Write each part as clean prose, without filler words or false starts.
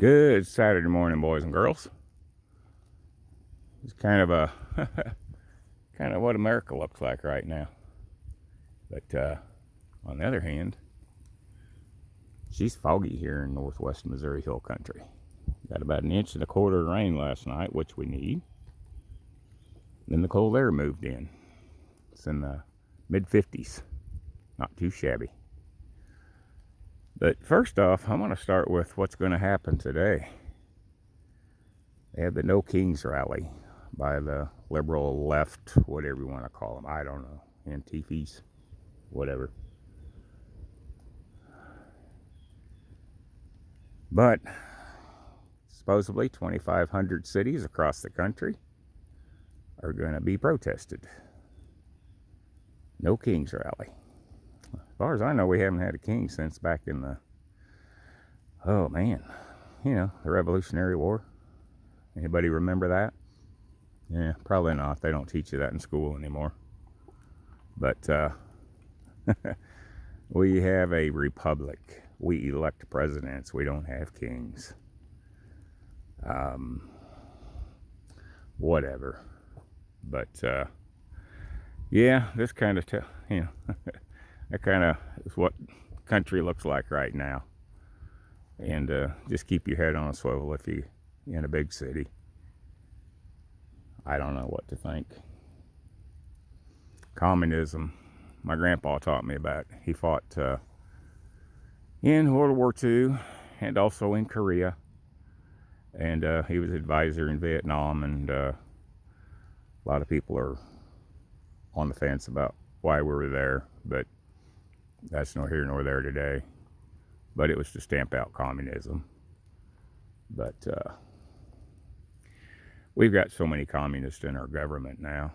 Good Saturday morning, boys and girls. It's kind of a kind of what America looks like right now. But on the other hand, she's foggy here in northwest Missouri Hill Country. Got about 1.25 inches of rain last night, which we need. Then the cold air moved in. It's in the mid-50s. Not too shabby. But first off, I'm going to start with what's going to happen today. They have the No Kings rally by the liberal left, whatever you want to call them. I don't know. Antifis, whatever. But supposedly 2,500 cities across the country are going to be protested. No Kings rally. As far as I know, we haven't had a king since back in the, the Revolutionary War. Anybody remember that? Yeah, probably not. They don't teach you that in school anymore. But we have a republic. We elect presidents. We don't have kings. Whatever. But yeah, this kind of that kind of is what country looks like right now. And just keep your head on a swivel if you're in a big city. I don't know what to think. Communism. My grandpa taught me about. He fought in World War II and also in Korea. And he was advisor in Vietnam. And a lot of people are on the fence about why we were there. But that's nor here nor there today. But it was to stamp out communism. But we've got so many communists in our government now.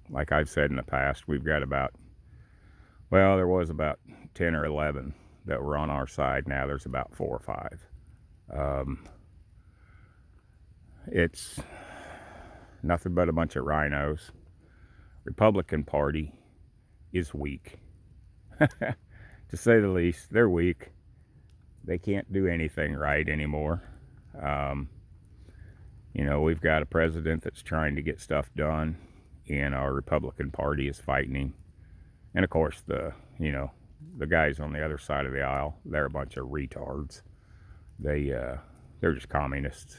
Like I've said in the past, we've got there was about 10 or 11 that were on our side. Now there's about 4 or 5. It's nothing but a bunch of rhinos. Republican Party is weak. To say the least, they're weak. They can't do anything right anymore. We've got a president that's trying to get stuff done, and our Republican Party is fighting him. And of course, the guys on the other side of the aisle, they're a bunch of retards. They're just communists.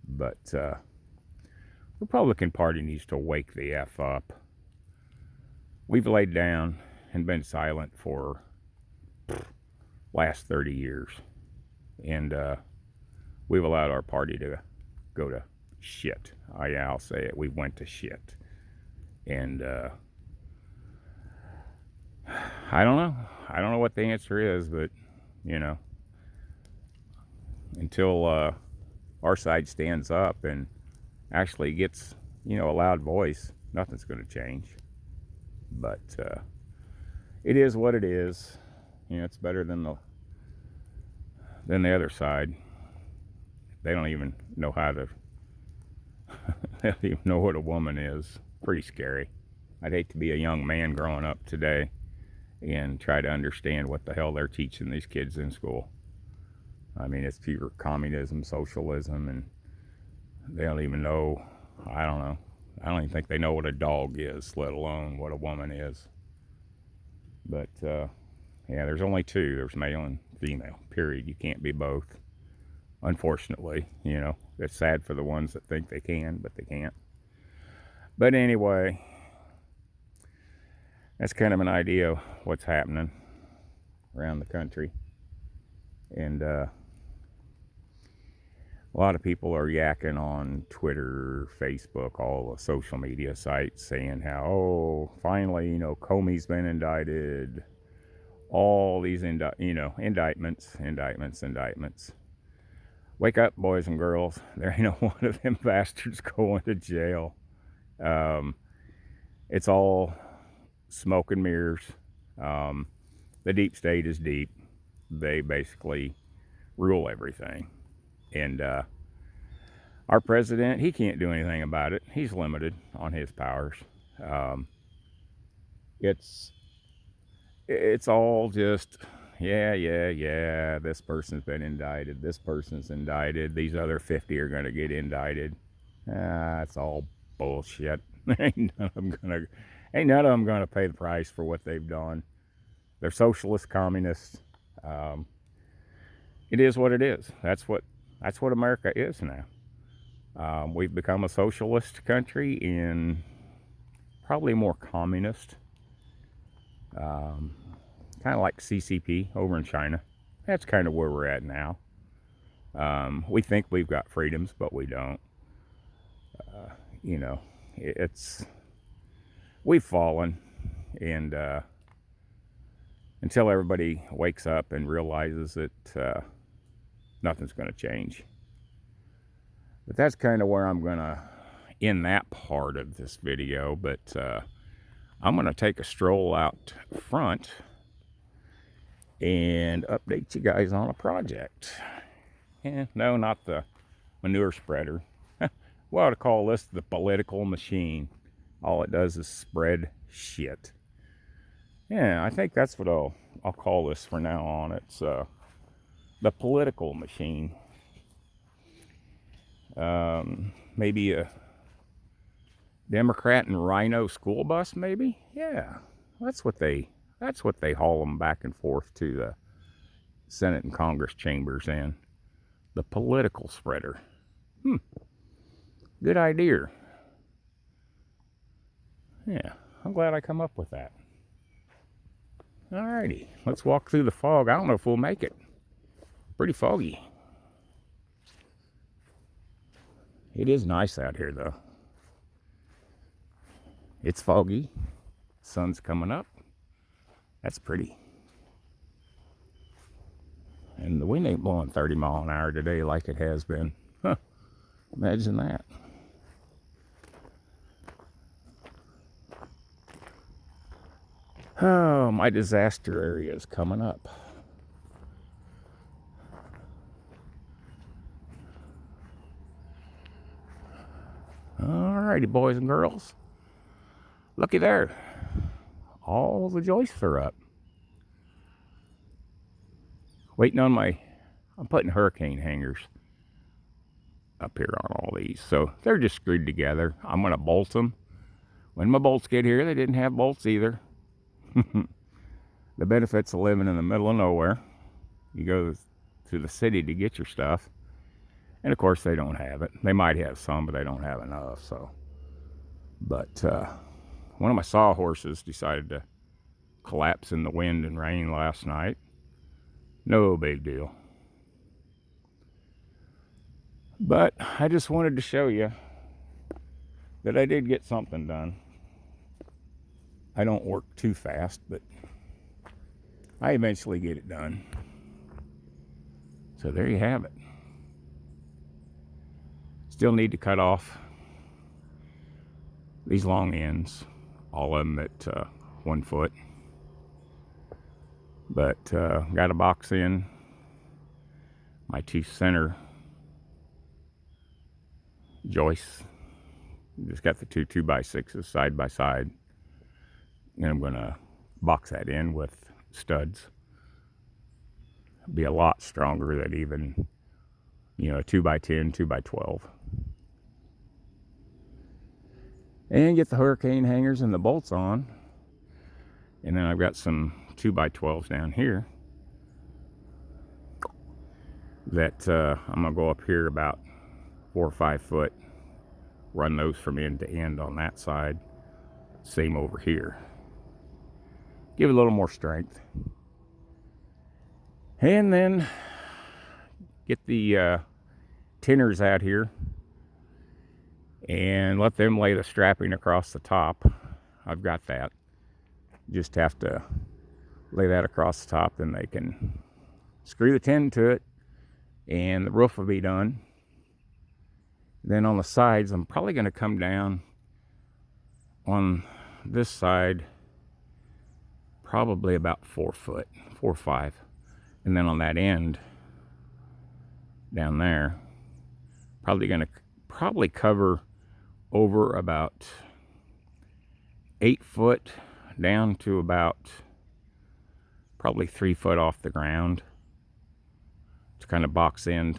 But Republican Party needs to wake the F up. We've laid down and been silent for last 30 years. And we've allowed our party to go to shit. I'll say it. We went to shit. And I don't know. I don't know what the answer is, but, until our side stands up and actually gets, a loud voice, nothing's going to change. But it is what it is. It's better than the other side. They don't even know they don't even know what a woman is. Pretty scary. I'd hate to be a young man growing up today and try to understand what the hell they're teaching these kids in school. I mean, it's pure communism, socialism, and they don't even know, I don't know. I don't even think they know what a dog is, let alone what a woman is. But, there's only two. There's male and female, period. You can't be both. Unfortunately, it's sad for the ones that think they can, but they can't. But anyway, that's kind of an idea of what's happening around the country. And a lot of people are yakking on Twitter, Facebook, all the social media sites saying how, finally, Comey's been indicted. All these indictments. Wake up, boys and girls. There ain't one of them bastards going to jail. It's all smoke and mirrors. The deep state is deep. They basically rule everything. And our president, he can't do anything about it. He's limited on his powers. It's all just, yeah, this person's been indicted, this person's indicted, these other 50 are going to get indicted. That's all bullshit. ain't none of them gonna pay the price for what they've done. They're socialist communists. um, it is what it is. That's what America is now. We've become a socialist country and probably more communist, kind of like CCP over in China. That's kind of where we're at now. We think we've got freedoms, but we don't. You know, it's we've fallen, and until everybody wakes up and realizes that nothing's going to change. But that's kind of where I'm going to end that part of this video. But I'm going to take a stroll out front and update you guys on a project. No, not the manure spreader. We ought to call this the political machine. All it does is spread shit. Yeah, I think that's what I'll call this for now on. It's the political machine. Maybe a Democrat and Rhino school bus, maybe. Yeah, that's what they haul them back and forth to the Senate and Congress chambers in. The political spreader. Good idea. Yeah, I'm glad I come up with that. Alrighty, let's walk through the fog. I don't know if we'll make it. Pretty foggy. It is nice out here, though. It's foggy. Sun's coming up. That's pretty. And the wind ain't blowing 30 miles an hour today like it has been. Huh. Imagine that. Oh, my disaster area is coming up. Alrighty, boys and girls. Looky there. All the joists are up. Waiting on I'm putting hurricane hangers up here on all these. So they're just screwed together. I'm going to bolt them. When my bolts get here, they didn't have bolts either. The benefits of living in the middle of nowhere. You go to the city to get your stuff. And of course they don't have it. They might have some, but they don't have enough. So, but one of my sawhorses decided to collapse in the wind and rain last night. No big deal. But I just wanted to show you that I did get something done. I don't work too fast, but I eventually get it done. So there you have it. Still need to cut off these long ends, all of them at 1 foot. But got a box in. My two center joists. Just got the two 2x6s side by side. And I'm going to box that in with studs. Be a lot stronger than even, a 2x10, 2x12. And get the hurricane hangers and the bolts on. And then I've got some 2x12s down here that I'm going to go up here about 4 or 5 foot. Run those from end to end on that side. Same over here. Give it a little more strength. And then get the tinners out here and let them lay the strapping across the top. I've got that. Just have to lay that across the top, then they can screw the tin to it and the roof will be done. Then on the sides, I'm probably going to come down on this side probably about 4 foot, 4 or 5. And then on that end down there, probably cover over about 8 foot down to about probably 3 foot off the ground to kind of box in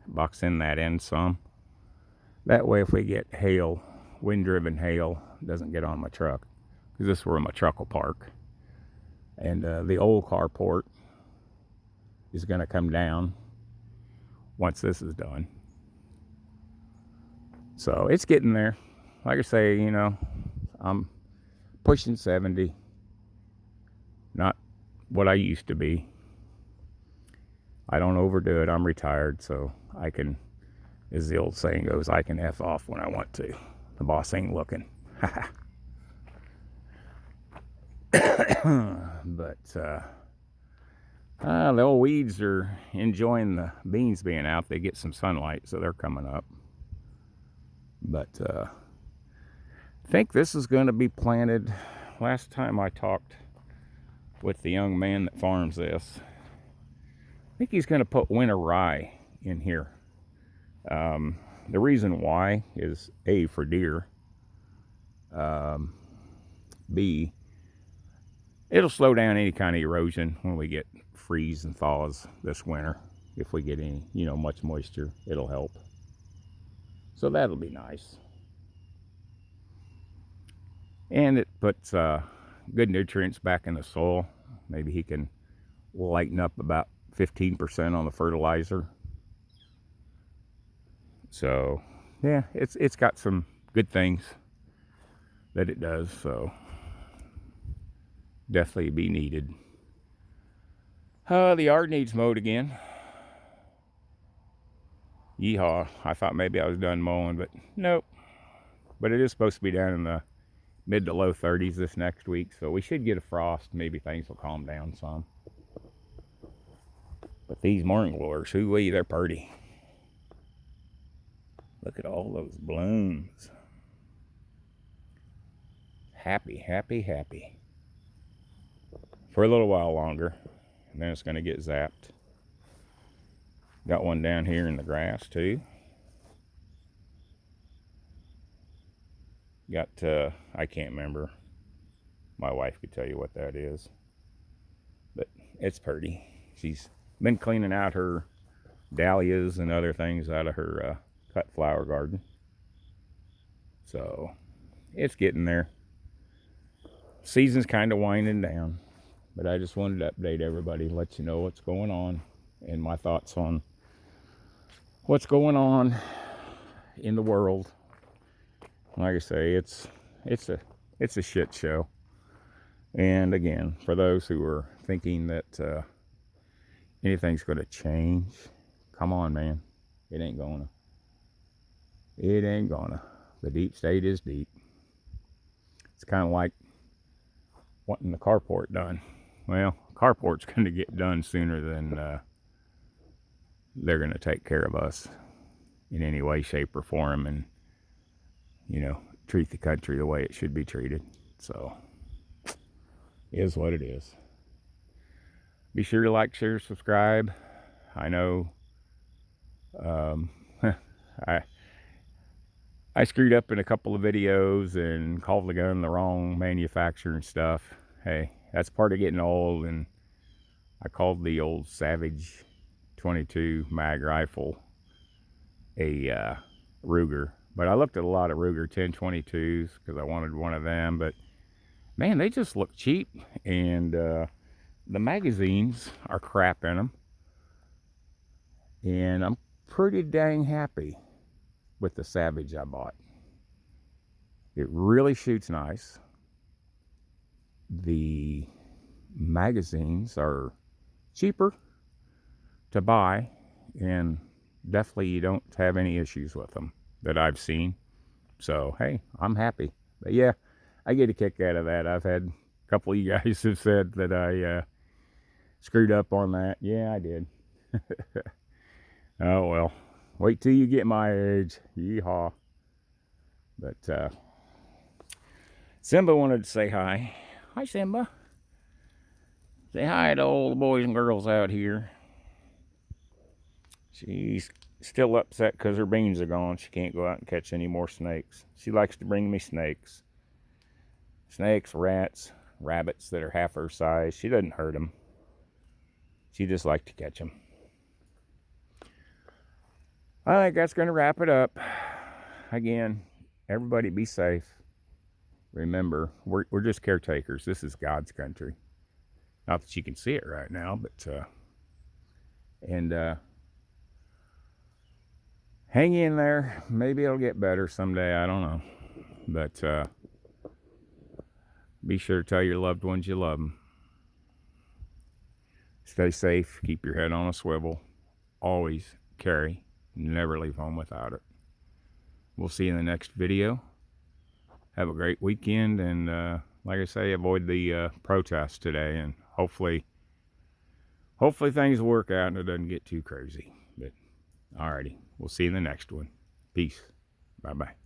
that end some. That way, if we get hail, wind-driven hail, doesn't get on my truck, because this is where my truck will park. And the old carport is going to come down once this is done. So it's getting there. Like I say, you know, I'm pushing 70. Not what I used to be. I don't overdo it. I'm retired, so I can, as the old saying goes, I can F off when I want to. The boss ain't looking. But the old weeds are enjoying the beans being out. They get some sunlight, so they're coming up. But I think this is going to be planted. Last time I talked with the young man that farms this, I think he's going to put winter rye in here. The reason why is A, for deer. B, it'll slow down any kind of erosion when we get freeze and thaws this winter. If we get any, you know, much moisture, it'll help. So that'll be nice. And it puts good nutrients back in the soil. Maybe he can lighten up about 15% on the fertilizer. So yeah, it's got some good things that it does, so definitely be needed. The yard needs mowed again. Yeehaw. I thought maybe I was done mowing, but nope. But it is supposed to be down in the mid to low 30s this next week, so we should get a frost. Maybe things will calm down some. But these morning glories, hoo-wee, they're pretty. Look at all those blooms. Happy, happy, happy. For a little while longer, and then it's going to get zapped. Got one down here in the grass too. Got, I can't remember. My wife could tell you what that is. But it's pretty. She's been cleaning out her dahlias and other things out of her cut flower garden. So it's getting there. Season's kind of winding down. But I just wanted to update everybody, let you know what's going on and my thoughts on what's going on in the world. Like I say, it's a shit show. And again, for those who are thinking that anything's going to change, come on, man. It ain't gonna. It ain't gonna. The deep state is deep. It's kind of like wanting the carport done. Well, carport's going to get done sooner than they're going to take care of us in any way, shape, or form, and, you know, treat the country the way it should be treated. So, is what it is. Be sure to like, share, subscribe. I know I screwed up in a couple of videos and called the gun the wrong manufacturer and stuff. Hey, that's part of getting old, and I called the old Savage 22 mag rifle a Ruger. But I looked at a lot of Ruger 1022s because I wanted one of them, but man, they just look cheap, and the magazines are crap in them, and I'm pretty dang happy with the Savage I bought. It really shoots nice. The magazines are cheaper to buy, and definitely you don't have any issues with them that I've seen. So hey, I'm happy. But yeah, I get a kick out of that. I've had a couple of you guys have said that I screwed up on that. Yeah, I did. Oh well, wait till you get my age. Yeehaw. But Simba wanted to say hi. Hi, Simba. Say hi to all the boys and girls out here. She's still upset because her beans are gone. She can't go out and catch any more snakes. She likes to bring me snakes. Snakes, rats, rabbits that are half her size. She doesn't hurt them. She just liked to catch them. I think that's going to wrap it up. Again, everybody be safe. Remember, we're just caretakers. This is God's country. Not that you can see it right now, but hang in there. Maybe it'll get better someday. I don't know. But be sure to tell your loved ones you love them. Stay safe. Keep your head on a swivel. Always carry. Never leave home without it. We'll see you in the next video. Have a great weekend, and like I say, avoid the protests today, and hopefully things work out and it doesn't get too crazy. But alrighty, we'll see you in the next one. Peace. Bye bye.